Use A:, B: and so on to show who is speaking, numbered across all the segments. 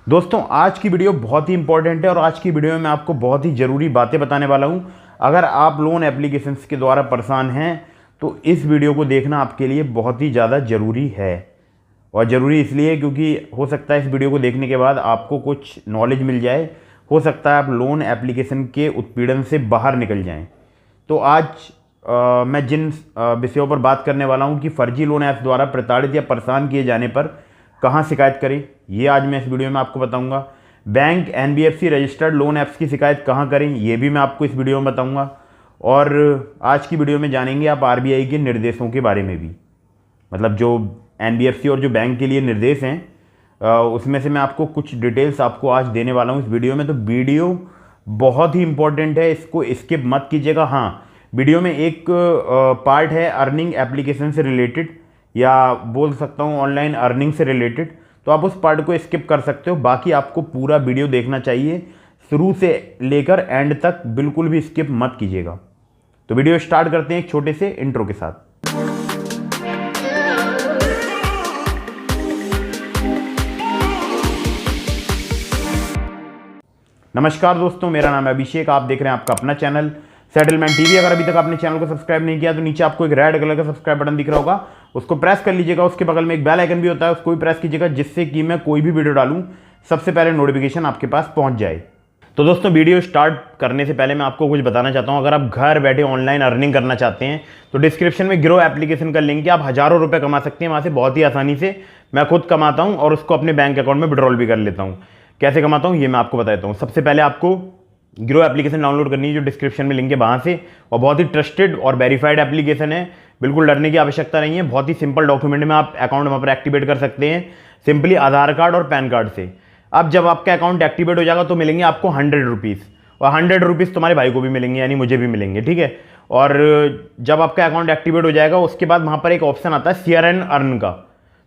A: दोस्तों आज की वीडियो बहुत ही इंपॉर्टेंट है और आज की वीडियो में मैं आपको बहुत ही ज़रूरी बातें बताने वाला हूं। अगर आप लोन एप्लीकेशंस के द्वारा परेशान हैं तो इस वीडियो को देखना आपके लिए बहुत ही ज़्यादा ज़रूरी है। और ज़रूरी इसलिए क्योंकि हो सकता है इस वीडियो को देखने के बाद आपको कुछ नॉलेज मिल जाए, हो सकता है आप लोन एप्लीकेशन के उत्पीड़न से बाहर निकल जाएँ। तो आज मैं जिन विषयों पर बात करने वाला हूँ कि फ़र्जी लोन ऐप्स द्वारा प्रताड़ित या परेशान किए जाने पर कहाँ शिकायत करें, ये आज मैं इस वीडियो में आपको बताऊंगा। Bank NBFC registered loan apps की शिकायत कहाँ करें, ये भी मैं आपको इस वीडियो में बताऊंगा। और आज की वीडियो में जानेंगे आप आरबीआई के निर्देशों के बारे में भी, मतलब जो एनबीएफसी और जो बैंक के लिए निर्देश हैं उसमें से मैं आपको कुछ डिटेल्स आपको आज देने वाला हूँ इस वीडियो में। तो वीडियो बहुत ही इंपॉर्टेंट है, इसको स्किप मत कीजिएगा। हाँ, वीडियो में एक पार्ट है अर्निंग एप्लीकेशन से रिलेटेड, या बोल सकता हूँ ऑनलाइन अर्निंग से रिलेटेड, तो आप उस पार्ट को स्किप कर सकते हो। बाकी आपको पूरा वीडियो देखना चाहिए, शुरू से लेकर एंड तक बिल्कुल भी स्किप मत कीजिएगा। तो वीडियो स्टार्ट करते हैं एक छोटे से इंट्रो के साथ। नमस्कार दोस्तों, मेरा नाम है अभिषेक, आप देख रहे हैं आपका अपना चैनल सेटलमेंट टीवी। अगर अभी तक आपने चैनल को सब्सक्राइब नहीं किया तो नीचे आपको एक रेड कलर का सब्सक्राइब बटन दिख रहा होगा, उसको प्रेस कर लीजिएगा। उसके बगल में एक बेल आइकन भी होता है, उसको भी प्रेस कीजिएगा, जिससे कि मैं कोई भी वीडियो डालूं सबसे पहले नोटिफिकेशन आपके पास पहुंच जाए। तो दोस्तों वीडियो स्टार्ट करने से पहले मैं आपको कुछ बताना चाहता हूं। अगर आप घर बैठे ऑनलाइन अर्निंग करना चाहते हैं तो डिस्क्रिप्शन में ग्रो एप्लीकेशन का लिंक है, आप हज़ारों रुपये कमा सकते हैं वहाँ से बहुत ही आसानी से। मैं खुद कमाता हूँ और उसको अपने बैंक अकाउंट में विड्रॉल भी कर लेता हूँ। कैसे कमाता हूँ ये मैं आपको बताता हूँ। सबसे पहले आपको ग्रो एप्लीकेशन डाउनलोड करनी है, जो डिस्क्रिप्शन में लिंक है वहाँ से, और बहुत ही ट्रस्टेड और वेरीफाइड एप्लीकेशन है, बिल्कुल डरने की आवश्यकता नहीं है। बहुत ही सिंपल डॉक्यूमेंट में आप अकाउंट वहाँ पर एक्टिवेट कर सकते हैं, सिंपली आधार कार्ड और पैन कार्ड से। अब जब आपका अकाउंट एक्टिवेट हो जाएगा तो मिलेंगे आपको 100 रुपीज़, और 100 रुपीज़ तुम्हारे भाई को भी मिलेंगे, यानी मुझे भी मिलेंगे, ठीक है। और जब आपका अकाउंट एक्टिवेट हो जाएगा उसके बाद वहाँ पर एक ऑप्शन आता है शेयर एंड अर्न का।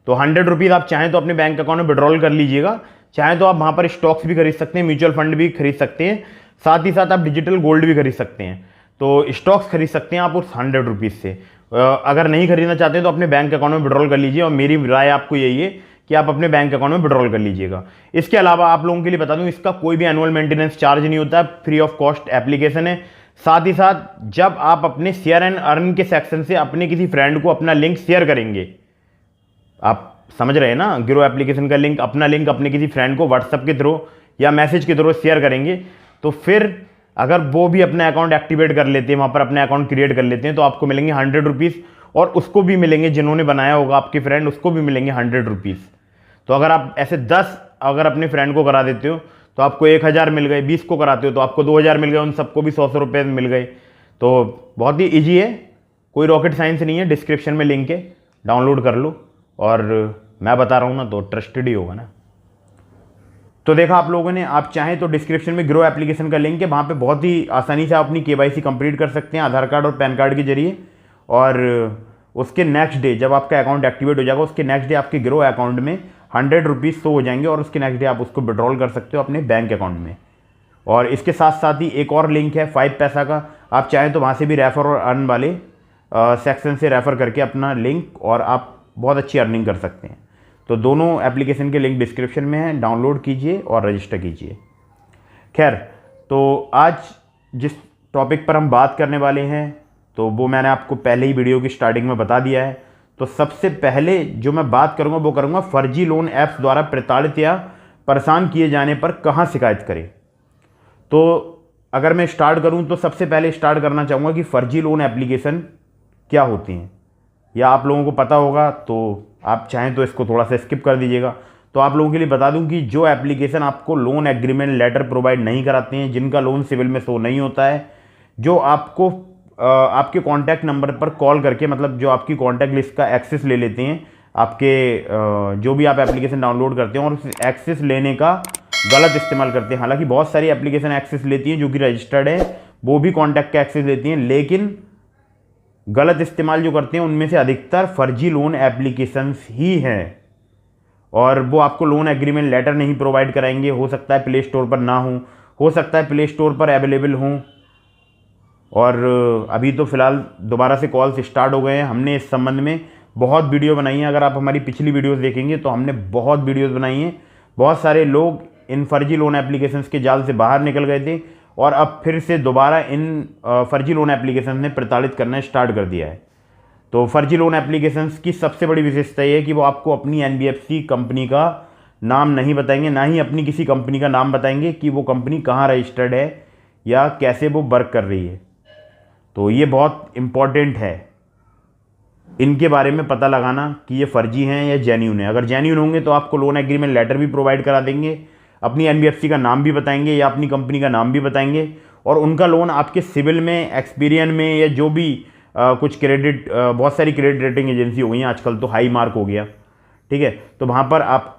A: तो 100 रुपीज़ आप चाहें तो अपने बैंक अकाउंट में विड्रॉल कर लीजिएगा, चाहें तो आप वहाँ पर स्टॉक्स भी खरीद सकते हैं, म्यूचुअल फंड भी खरीद सकते हैं, साथ ही साथ आप डिजिटल गोल्ड भी खरीद सकते हैं। तो स्टॉक्स खरीद सकते हैं आप उस 100 रुपीज़ से। अगर नहीं खरीदना चाहते हैं तो अपने बैंक अकाउंट में विड्रॉल कर लीजिए, और मेरी राय आपको यही है कि आप अपने बैंक अकाउंट में विड्रॉल कर लीजिएगा। इसके अलावा आप लोगों के लिए बता दूं, इसका कोई भी एनुअल मेंटेनेंस चार्ज नहीं होता है, फ्री ऑफ कॉस्ट एप्लीकेशन है। साथ ही साथ जब आप अपने शेयर एंड अर्न के सेक्शन से अपने किसी फ्रेंड को अपना लिंक शेयर करेंगे, आप समझ रहे हैं ना, ग्रो एप्लीकेशन का लिंक, अपना लिंक अपने किसी फ्रेंड को व्हाट्सएप के थ्रू या मैसेज के थ्रू शेयर करेंगे, तो फिर अगर वो भी अपना अकाउंट एक्टिवेट कर लेते हैं, वहाँ पर अपने अकाउंट क्रिएट कर लेते हैं, तो आपको मिलेंगे 100 रुपीज़, और उसको भी मिलेंगे, जिन्होंने बनाया होगा आपके फ्रेंड, उसको भी मिलेंगे 100 रुपीज़। तो अगर आप ऐसे 10 अगर अपने फ्रेंड को करा देते हो तो आपको 1000 मिल गए, 20 को कराते हो तो आपको 2000 मिल गए, उन सबको भी 100 रुपये मिल गए। तो बहुत ही ईजी है, कोई रॉकेट साइंस नहीं है। डिस्क्रिप्शन में लिंक है, डाउनलोड कर लो, और मैं बता रहा हूँ ना तो ट्रस्टेड ही होगा ना। तो देखा आप लोगों ने, आप चाहें तो डिस्क्रिप्शन में ग्रो एप्लीकेशन का लिंक है, वहाँ पे बहुत ही आसानी से आप अपनी केवाईसी कंप्लीट कर सकते हैं आधार कार्ड और पैन कार्ड के जरिए। और उसके नेक्स्ट डे जब आपका अकाउंट एक्टिवेट हो जाएगा, उसके नेक्स्ट डे आपके ग्रो अकाउंट में 100 रुपीज़ शो हो जाएंगे, और उसके नेक्स्ट डे आप उसको विड्रॉल कर सकते हो अपने बैंक अकाउंट में। और इसके साथ साथ ही एक और लिंक है 5 पैसा का, आप चाहें तो वहाँ से भी रेफर और अर्न वाले सेक्शन से रेफ़र करके अपना लिंक, और आप बहुत अच्छी अर्निंग कर सकते हैं। तो दोनों एप्लीकेशन के लिंक डिस्क्रिप्शन में है, डाउनलोड कीजिए और रजिस्टर कीजिए। खैर, तो आज जिस टॉपिक पर हम बात करने वाले हैं तो वो मैंने आपको पहले ही वीडियो की स्टार्टिंग में बता दिया है। तो सबसे पहले जो मैं बात करूंगा वो करूंगा फर्जी लोन ऐप्स द्वारा प्रताड़ित या परेशान किए जाने पर कहां शिकायत करें। तो अगर मैं स्टार्ट करूं तो सबसे पहले स्टार्ट करना चाहूँगा कि फ़र्जी लोन एप्लीकेशन क्या होती हैं, या आप लोगों को पता होगा, तो आप चाहें तो इसको थोड़ा सा स्किप कर दीजिएगा। तो आप लोगों के लिए बता दूं कि जो एप्लीकेशन आपको लोन एग्रीमेंट लेटर प्रोवाइड नहीं कराते हैं, जिनका लोन सिविल में शो नहीं होता है, जो आपको आपके कॉन्टैक्ट नंबर पर कॉल करके, मतलब जो आपकी कॉन्टैक्ट लिस्ट का एक्सेस ले लेते हैं, आपके जो भी आप एप्लीकेशन डाउनलोड करते हैं, और उस एक्सेस लेने का गलत इस्तेमाल करते हैं। हालांकि बहुत सारी एप्लीकेशन एक्सेस लेती हैं जो कि रजिस्टर्ड है, वो भी कॉन्टैक्ट का एक्सेस लेती हैं, लेकिन गलत इस्तेमाल जो करते हैं उनमें से अधिकतर फर्जी लोन एप्लीकेशंस ही हैं, और वो आपको लोन एग्रीमेंट लेटर नहीं प्रोवाइड कराएंगे। हो सकता है प्ले स्टोर पर ना हो सकता है प्ले स्टोर पर अवेलेबल हों, और अभी तो फ़िलहाल दोबारा से कॉल्स स्टार्ट हो गए हैं। हमने इस संबंध में बहुत वीडियो बनाई हैं, अगर आप हमारी पिछली वीडियोस देखेंगे तो हमने बहुत वीडियोस बनाई हैं। बहुत सारे लोग इन फर्जी लोन एप्लीकेशंस के जाल से बाहर निकल गए थे और अब फिर से दोबारा इन फर्जी लोन एप्लीकेशन ने प्रताड़ित करना स्टार्ट कर दिया है। तो फर्जी लोन एप्लीकेशंस की सबसे बड़ी विशेषता ये है कि वो आपको अपनी एनबीएफसी कंपनी का नाम नहीं बताएंगे, ना ही अपनी किसी कंपनी का नाम बताएंगे कि वो कंपनी कहाँ रजिस्टर्ड है या कैसे वो वर्क कर रही है। तो ये बहुत इम्पॉर्टेंट है इनके बारे में पता लगाना कि ये फर्जी हैं या जेन्यून है। अगर जेन्यून होंगे तो आपको लोन एग्रीमेंट लेटर भी प्रोवाइड करा देंगे, अपनी एनबीएफसी का नाम भी बताएंगे या अपनी कंपनी का नाम भी बताएंगे, और उनका लोन आपके सिविल में, एक्सपीरियन में, या जो भी कुछ क्रेडिट, बहुत सारी क्रेडिट रेटिंग एजेंसी हो गई हैं आजकल, तो हाई मार्क हो गया, ठीक है, तो वहाँ पर आप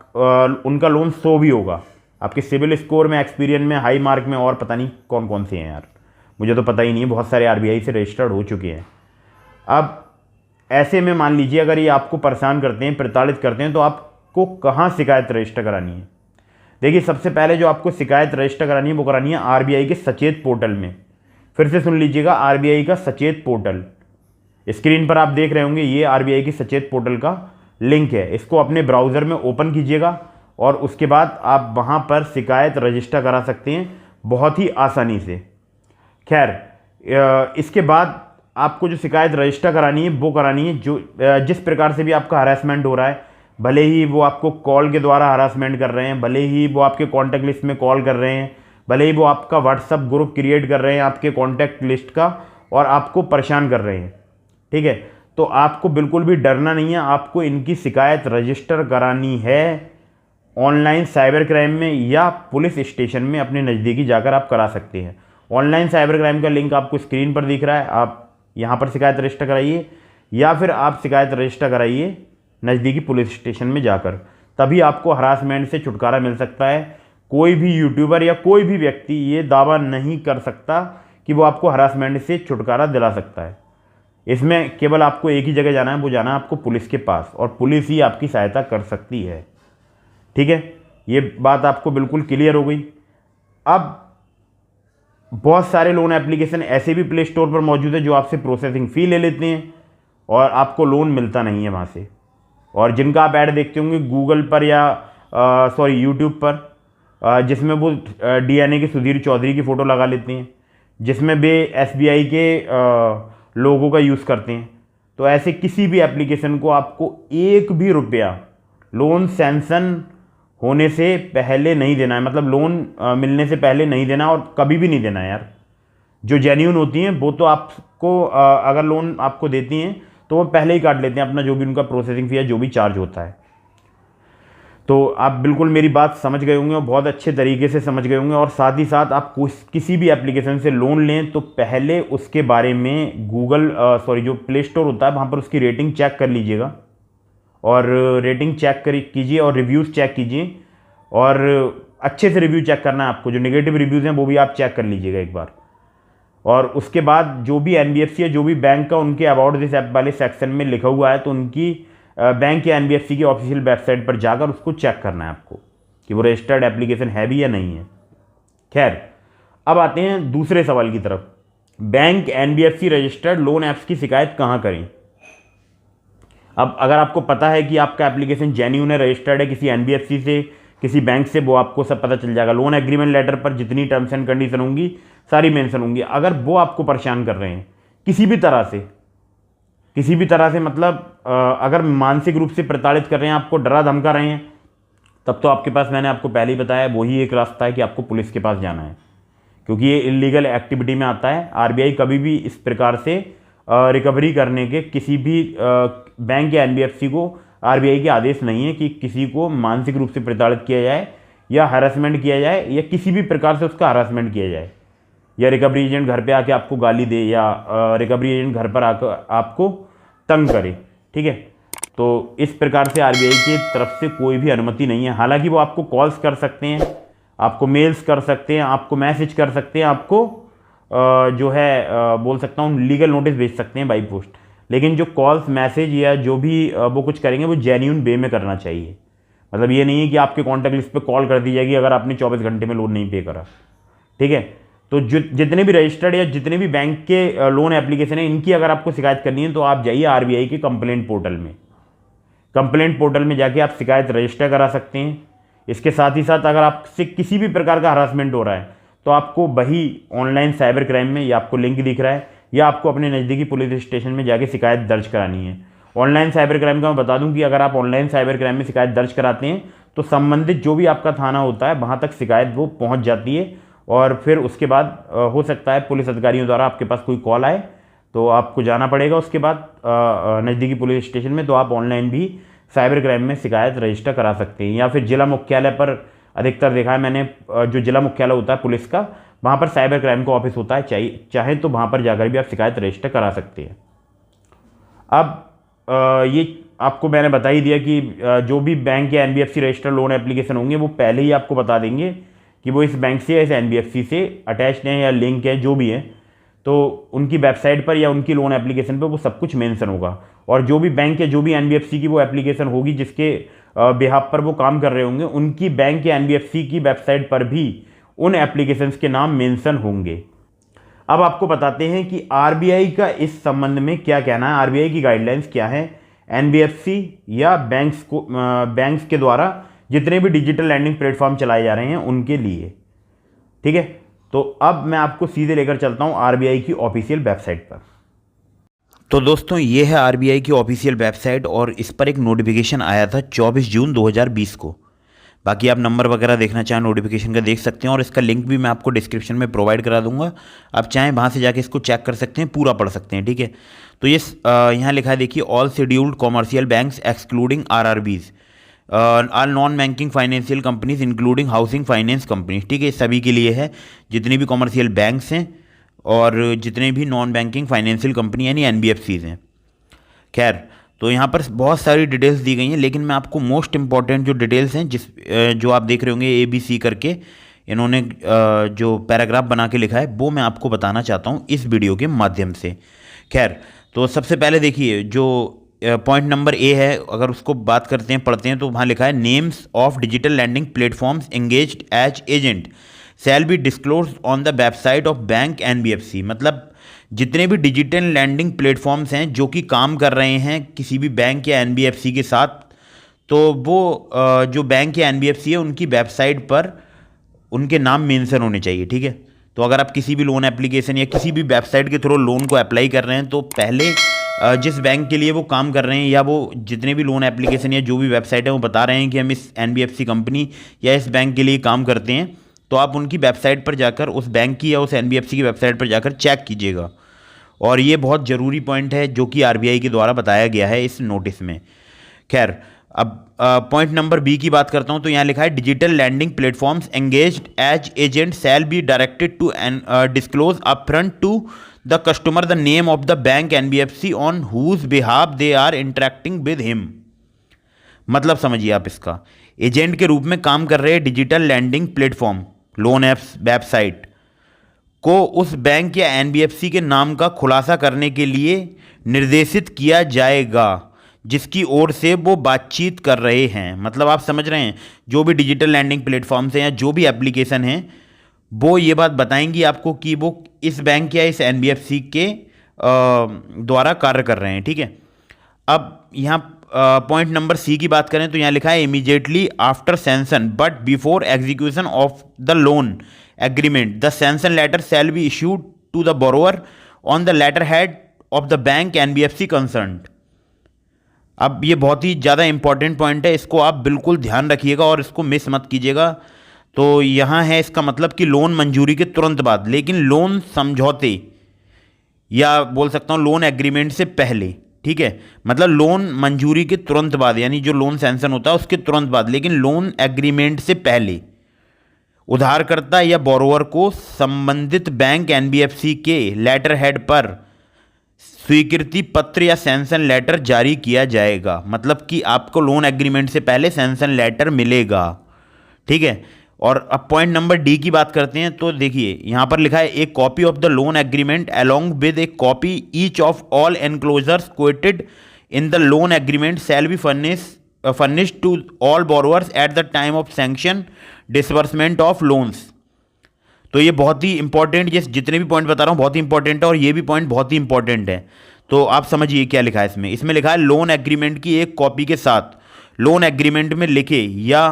A: उनका लोन शो भी होगा आपके सिविल स्कोर में, एक्सपीरियन में, हाई मार्क में, और पता नहीं कौन कौन से हैं यार, मुझे तो पता ही नहीं है, बहुत सारे आरबीआई से रजिस्टर्ड हो चुके हैं। अब ऐसे में मान लीजिए अगर ये आपको परेशान करते हैं, प्रताड़ित करते हैं, तो आपको कहाँ शिकायत रजिस्टर करानी है। देखिए, सबसे पहले जो आपको शिकायत रजिस्टर करानी है वो करानी है आरबीआई के सचेत पोर्टल में। फिर से सुन लीजिएगा, आरबीआई का सचेत पोर्टल, स्क्रीन पर आप देख रहे होंगे, ये आरबीआई की सचेत पोर्टल का लिंक है। इसको अपने ब्राउज़र में ओपन कीजिएगा और उसके बाद आप वहाँ पर शिकायत रजिस्टर करा सकते हैं बहुत ही आसानी से। खैर, इसके बाद आपको जो शिकायत रजिस्टर करानी है वो करानी है जो जिस प्रकार से भी आपका हरासमेंट हो रहा है, भले ही वो आपको कॉल के द्वारा हरासमेंट कर रहे हैं, भले ही वो आपके कॉन्टैक्ट लिस्ट में कॉल कर रहे हैं, भले ही वो आपका व्हाट्सअप ग्रुप क्रिएट कर रहे हैं आपके कॉन्टैक्ट लिस्ट का और आपको परेशान कर रहे हैं, ठीक है, तो आपको बिल्कुल भी डरना नहीं है। आपको इनकी शिकायत रजिस्टर करानी है ऑनलाइन साइबर क्राइम में या पुलिस स्टेशन में, अपने नज़दीकी जाकर आप करा सकते हैं। ऑनलाइन साइबर क्राइम का लिंक आपको स्क्रीन पर दिख रहा है, आप यहाँ पर शिकायत रजिस्टर कराइए, या फिर आप शिकायत रजिस्टर कराइए नज़दीकी पुलिस स्टेशन में जाकर, तभी आपको हरासमेंट से छुटकारा मिल सकता है। कोई भी यूट्यूबर या कोई भी व्यक्ति ये दावा नहीं कर सकता कि वो आपको हरासमेंट से छुटकारा दिला सकता है। इसमें केवल आपको एक ही जगह जाना है, वो जाना है आपको पुलिस के पास, और पुलिस ही आपकी सहायता कर सकती है, ठीक है। ये बात आपको बिल्कुल क्लियर हो गई। अब बहुत सारे लोन एप्लीकेशन ऐसे भी प्ले स्टोर पर मौजूद है जो आपसे प्रोसेसिंग फ़ी ले लेते हैं और आपको लोन मिलता नहीं है वहाँ से, और जिनका आप ऐड देखते होंगे गूगल पर या यूट्यूब पर, जिसमें वो डीएनए के सुधीर चौधरी की फ़ोटो लगा लेते हैं, जिसमें वे एसबीआई के लोगों का यूज़ करते हैं। तो ऐसे किसी भी एप्लीकेशन को आपको एक भी रुपया लोन सैंक्शन होने से पहले नहीं देना है, मतलब लोन मिलने से पहले नहीं देना, और कभी भी नहीं देना है यार। जो जेन्यून होती हैं वो तो आपको अगर लोन आपको देती हैं तो वो पहले ही काट लेते हैं अपना जो भी उनका प्रोसेसिंग फ़ी है, जो भी चार्ज होता है। तो आप बिल्कुल मेरी बात समझ गए होंगे और बहुत अच्छे तरीके से समझ गए होंगे, और साथ ही साथ आप किसी भी एप्लीकेशन से लोन लें तो पहले उसके बारे में जो प्ले स्टोर होता है वहाँ पर उसकी रेटिंग चेक कर लीजिएगा, और रेटिंग चेक कीजिए और रिव्यूज़ चेक कीजिए, और अच्छे से रिव्यू चेक करना है आपको। जो नेगेटिव रिव्यूज़ हैं वो भी आप चेक कर लीजिएगा एक बार, और उसके बाद जो भी एनबीएफसी है, जो भी बैंक का उनके अबाउट दिस ऐप वाले सेक्शन में लिखा हुआ है, तो उनकी बैंक या एनबीएफसी की ऑफिशियल वेबसाइट पर जाकर उसको चेक करना है आपको कि वो रजिस्टर्ड एप्लीकेशन है भी या नहीं है। खैर, अब आते हैं दूसरे सवाल की तरफ, bank NBFC registered loan apps की शिकायत कहाँ करें। अब अगर आपको पता है कि आपका एप्लीकेशन जेन्यून है, रजिस्टर्ड है किसी एनबीएफसी से, किसी बैंक से, वो आपको सब पता चल जाएगा। लोन एग्रीमेंट लेटर पर जितनी टर्म्स एंड कंडीशन होंगी सारी मेंशन होंगी। अगर वो आपको परेशान कर रहे हैं किसी भी तरह से मतलब अगर मानसिक रूप से प्रताड़ित कर रहे हैं, आपको डरा धमका रहे हैं, तब तो आपके पास, मैंने आपको पहले ही बताया, वही एक रास्ता है कि आपको पुलिस के पास जाना है, क्योंकि ये इलीगल एक्टिविटी में आता है। आरबीआई कभी भी इस प्रकार से रिकवरी करने के किसी भी बैंक या एनबीएफसी को आरबीआई के आदेश नहीं है कि किसी को मानसिक रूप से प्रताड़ित किया जाए या हरासमेंट किया जाए या किसी भी प्रकार से उसका हरासमेंट किया जाए, या रिकवरी एजेंट घर पे आके आपको गाली दे, या रिकवरी एजेंट घर पर आकर आपको तंग करे, ठीक है। तो इस प्रकार से आरबीआई की तरफ से कोई भी अनुमति नहीं है। हालांकि वो आपको कॉल्स कर सकते हैं, आपको मेल्स कर सकते हैं, आपको मैसेज कर सकते हैं, आपको बोल सकता हूँ लीगल नोटिस भेज सकते हैं बाई पोस्ट, लेकिन जो कॉल्स, मैसेज या जो भी वो कुछ करेंगे वो जेन्यून वे में करना चाहिए। मतलब ये नहीं है कि आपके कॉन्टैक्ट लिस्ट पे कॉल कर दी जाएगी अगर आपने 24 घंटे में लोन नहीं पे करा, ठीक है। तो जितने भी रजिस्टर्ड या जितने भी बैंक के लोन एप्लीकेशन है, इनकी अगर आपको शिकायत करनी है तो आप जाइए आरबीआई के कंप्लेंट पोर्टल में। कंप्लेंट पोर्टल में जाके आप शिकायत रजिस्टर करा सकते हैं, इसके साथ ही साथ अगर आपसे किसी भी प्रकार का हरासमेंट हो रहा है तो आपको वही ऑनलाइन साइबर क्राइम में, या आपको लिंक दिख रहा है, या आपको अपने नज़दीकी पुलिस स्टेशन में जाके शिकायत दर्ज करानी है। ऑनलाइन साइबर क्राइम का मैं बता दूं कि अगर आप ऑनलाइन साइबर क्राइम में शिकायत दर्ज कराते हैं तो संबंधित जो भी आपका थाना होता है वहाँ तक शिकायत वो पहुँच जाती है, और फिर उसके बाद हो सकता है पुलिस अधिकारियों द्वारा आपके पास कोई कॉल आए तो आपको जाना पड़ेगा उसके बाद नज़दीकी पुलिस स्टेशन में। तो आप ऑनलाइन भी साइबर क्राइम में शिकायत रजिस्टर करा सकते हैं, या फिर जिला मुख्यालय पर अधिकतर देखा है मैंने, जो जिला मुख्यालय होता है पुलिस का, वहाँ पर साइबर क्राइम का ऑफिस होता है, चाहे तो वहाँ पर जाकर भी आप शिकायत रजिस्टर करा सकते हैं। अब ये आपको मैंने बता ही दिया कि जो भी बैंक या एनबीएफसी रजिस्टर लोन एप्लीकेशन होंगे वो पहले ही आपको बता देंगे कि वो इस बैंक से या इस एनबीएफसी से अटैच्ड हैं या लिंक है, जो भी है। तो उनकी वेबसाइट पर या उनकी लोन एप्लीकेशन पर वो सब कुछ मेंशन होगा, और जो भी बैंक या जो भी एनबीएफसी की वो एप्लीकेशन होगी जिसके बिहाफ पर वो काम कर रहे होंगे, उनकी बैंक या एनबीएफसी की वेबसाइट पर भी उन एप्लीकेशंस के नाम मेंशन होंगे। अब आपको बताते हैं कि आरबीआई का इस संबंध में क्या कहना है, आरबीआई की गाइडलाइंस क्या है एनबीएफसी या बैंक्स के द्वारा जितने भी डिजिटल लैंडिंग प्लेटफॉर्म चलाए जा रहे हैं उनके लिए। ठीक है, तो अब मैं आपको सीधे लेकर चलता हूं आरबीआई की ऑफिशियल वेबसाइट पर।
B: तो दोस्तों ये है आरबीआई की ऑफिशियल वेबसाइट, और इस पर एक नोटिफिकेशन आया था 24 जून 2020 को। बाकी आप नंबर वगैरह देखना चाहें नोटिफिकेशन का देख सकते हैं, और इसका लिंक भी मैं आपको डिस्क्रिप्शन में प्रोवाइड करा दूंगा। आप चाहें वहाँ से जाके इसको चेक कर सकते हैं, पूरा पढ़ सकते हैं। ठीक है, तो ये यहाँ लिखा है, देखिए, all scheduled commercial banks excluding RRBs are non banking financial companies including housing finance companies. ठीक है, सभी के लिए है, जितनी भी कॉमर्शियल बैंक्स हैं और जितने भी नॉन बैंकिंग फाइनेंशियल कंपनी यानी एनबीएफसीज हैं। खैर, तो यहाँ पर बहुत सारी डिटेल्स दी गई हैं, लेकिन मैं आपको मोस्ट इंपॉर्टेंट जो डिटेल्स हैं जो आप देख रहे होंगे ABC करके इन्होंने जो पैराग्राफ बना के लिखा है, वो मैं आपको बताना चाहता हूँ इस वीडियो के माध्यम से। खैर, तो सबसे पहले देखिए, जो पॉइंट नंबर A है, अगर उसको बात करते हैं, पढ़ते हैं, तो वहाँ लिखा है, names of digital lending platforms engaged as agent shall be disclosed on the website of bank NBFC. मतलब जितने भी डिजिटल लैंडिंग प्लेटफॉर्म्स हैं जो कि काम कर रहे हैं किसी भी बैंक या एनबीएफसी के साथ, तो वो जो बैंक या एनबीएफसी है उनकी वेबसाइट पर उनके नाम मेंशन होने चाहिए। ठीक है, तो अगर आप किसी भी लोन एप्लीकेशन या किसी भी वेबसाइट के थ्रू लोन को अप्लाई कर रहे हैं, तो पहले जिस बैंक के लिए वो काम कर रहे हैं या वो जितने भी लोन एप्लीकेशन या जो भी वेबसाइट है वो बता रहे हैं कि हम इस एनबीएफसी कंपनी या इस बैंक के लिए काम करते हैं, तो आप उनकी वेबसाइट पर जाकर, उस बैंक की या उस एनबीएफसी की वेबसाइट पर जाकर चेक कीजिएगा। और ये बहुत ज़रूरी पॉइंट है जो कि आरबीआई के द्वारा बताया गया है इस नोटिस में। खैर, अब पॉइंट नंबर B की बात करता हूँ, तो यहाँ लिखा है, digital lending platforms engaged as agent shall be directed to disclose upfront to the customer the name of the bank NBFC on whose behalf they are interacting with him. मतलब समझिए आप इसका, एजेंट के रूप में काम कर रहे digital lending platform, loan apps, website को उस बैंक या एनबीएफसी के नाम का खुलासा करने के लिए निर्देशित किया जाएगा जिसकी ओर से वो बातचीत कर रहे हैं। मतलब आप समझ रहे हैं, जो भी डिजिटल लैंडिंग प्लेटफॉर्म्स हैं या जो भी एप्लीकेशन हैं, वो ये बात बताएंगी आपको कि वो इस बैंक या इस एनबीएफसी के द्वारा कार्य कर रहे हैं। ठीक है, अब यहाँ पॉइंट नंबर C की बात करें, तो यहाँ लिखा है, immediately after sanction but before execution of the loan agreement the sanction letter shall be issued to the borrower on the letter head of the bank NBFC concerned. अब ये बहुत ही ज़्यादा इंपॉर्टेंट पॉइंट है, इसको आप बिल्कुल ध्यान रखिएगा और इसको मिस मत कीजिएगा। तो यहाँ है इसका मतलब कि लोन मंजूरी के तुरंत बाद, लेकिन लोन समझौते या बोल सकता हूँ लोन एग्रीमेंट से पहले। ठीक है, मतलब लोन मंजूरी के तुरंत बाद, यानी जो लोन सैंक्शन होता है उसके तुरंत बाद, लेकिन लोन एग्रीमेंट से पहले उधारकर्ता या बोरोवर को संबंधित बैंक एनबीएफसी के लेटर हेड पर स्वीकृति पत्र या सैंक्शन लेटर जारी किया जाएगा। मतलब कि आपको लोन एग्रीमेंट से पहले सैंक्शन लेटर मिलेगा। ठीक है, और अब पॉइंट नंबर D की बात करते हैं, तो देखिए यहाँ पर लिखा है, a copy of the loan agreement along with a copy each of all enclosures quoted in the loan agreement shall be furnished to all borrowers at the time of sanction disbursement of loans. तो ये बहुत ही important, ये जितने भी point बता रहा हूँ बहुत ही इंपॉर्टेंट है, और ये भी पॉइंट बहुत ही इंपॉर्टेंट है। तो आप समझिए क्या लिखा है इसमें। इसमें लिखा है, लोन एग्रीमेंट की एक कॉपी के साथ लोन एग्रीमेंट में लिखे या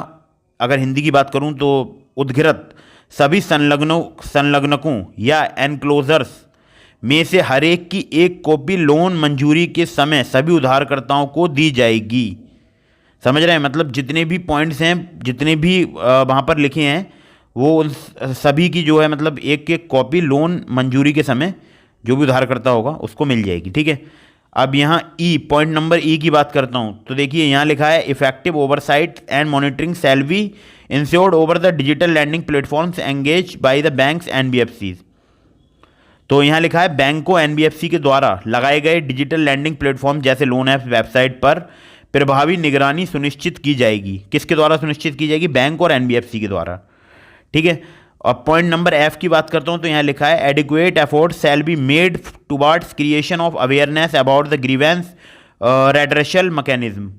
B: अगर हिंदी की बात करूं तो उद्घृत सभी संलग्नकों या एनक्लोजर्स में से हर एक की एक कॉपी लोन मंजूरी के समय सभी उधारकर्ताओं को दी जाएगी। समझ रहे हैं? मतलब जितने भी पॉइंट्स हैं, जितने भी वहाँ पर लिखे हैं, वो उन सभी की जो है मतलब एक एक कॉपी लोन मंजूरी के समय जो भी उधारकर्ता होगा उसको मिल जाएगी। ठीक है। अब यहाँ पॉइंट नंबर की बात करता हूँ तो देखिए यहाँ लिखा है effective oversight and monitoring shall be ensured over the digital lending platforms engage by the banks NBFCs. तो यहाँ लिखा है बैंकों एनबीएफसी के द्वारा लगाए गए डिजिटल लैंडिंग प्लेटफॉर्म जैसे लोन ऐप वेबसाइट पर प्रभावी निगरानी सुनिश्चित की जाएगी। किसके द्वारा सुनिश्चित की जाएगी? बैंक और एनबीएफसी के द्वारा। ठीक है। और पॉइंट नंबर एफ की बात करता हूं तो यहाँ लिखा है adequate efforts shall be made towards creation of awareness about the grievance redressal mechanism.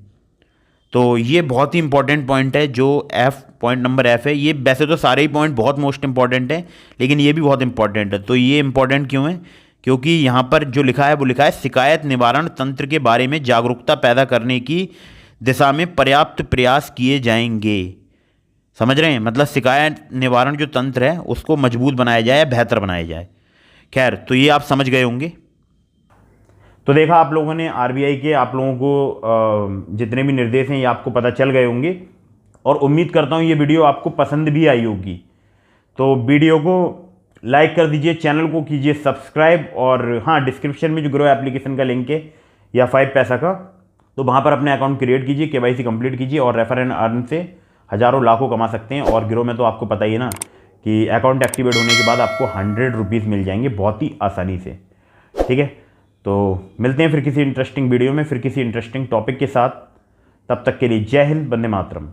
B: तो ये बहुत ही इंपॉर्टेंट पॉइंट है जो पॉइंट नंबर एफ है। ये वैसे तो सारे ही पॉइंट बहुत मोस्ट इंपॉर्टेंट है, लेकिन ये भी बहुत इंपॉर्टेंट है। तो ये इंपॉर्टेंट क्यों है? क्योंकि यहाँ पर जो लिखा है वो लिखा है शिकायत निवारण तंत्र के बारे में जागरूकता पैदा करने की दिशा में पर्याप्त प्रयास किए जाएंगे। समझ रहे हैं? मतलब शिकायत निवारण जो तंत्र है उसको मजबूत बनाया जाए या बेहतर बनाया जाए। खैर, तो ये आप समझ गए होंगे।
A: तो देखा आप लोगों ने आरबीआई के, आप लोगों को जितने भी निर्देश हैं ये आपको पता चल गए होंगे और उम्मीद करता हूँ ये वीडियो आपको पसंद भी आई होगी। तो वीडियो को लाइक कर दीजिए, चैनल को कीजिए सब्सक्राइब, और हाँ, डिस्क्रिप्शन में जो ग्रो एप्लीकेशन का लिंक है या 5 पैसा का, तो वहाँ पर अपने अकाउंट क्रिएट कीजिए, केवाईसी कंप्लीट कीजिए और रेफर एंड अर्न से हज़ारों लाखों कमा सकते हैं। और ग्रो में तो आपको पता ही है ना कि अकाउंट एक्टिवेट होने के बाद आपको 100 रुपीज़ मिल जाएंगे बहुत ही आसानी से। ठीक है। तो मिलते हैं फिर किसी इंटरेस्टिंग वीडियो में, फिर किसी इंटरेस्टिंग टॉपिक के साथ। तब तक के लिए जय हिंद, वंदे मातरम।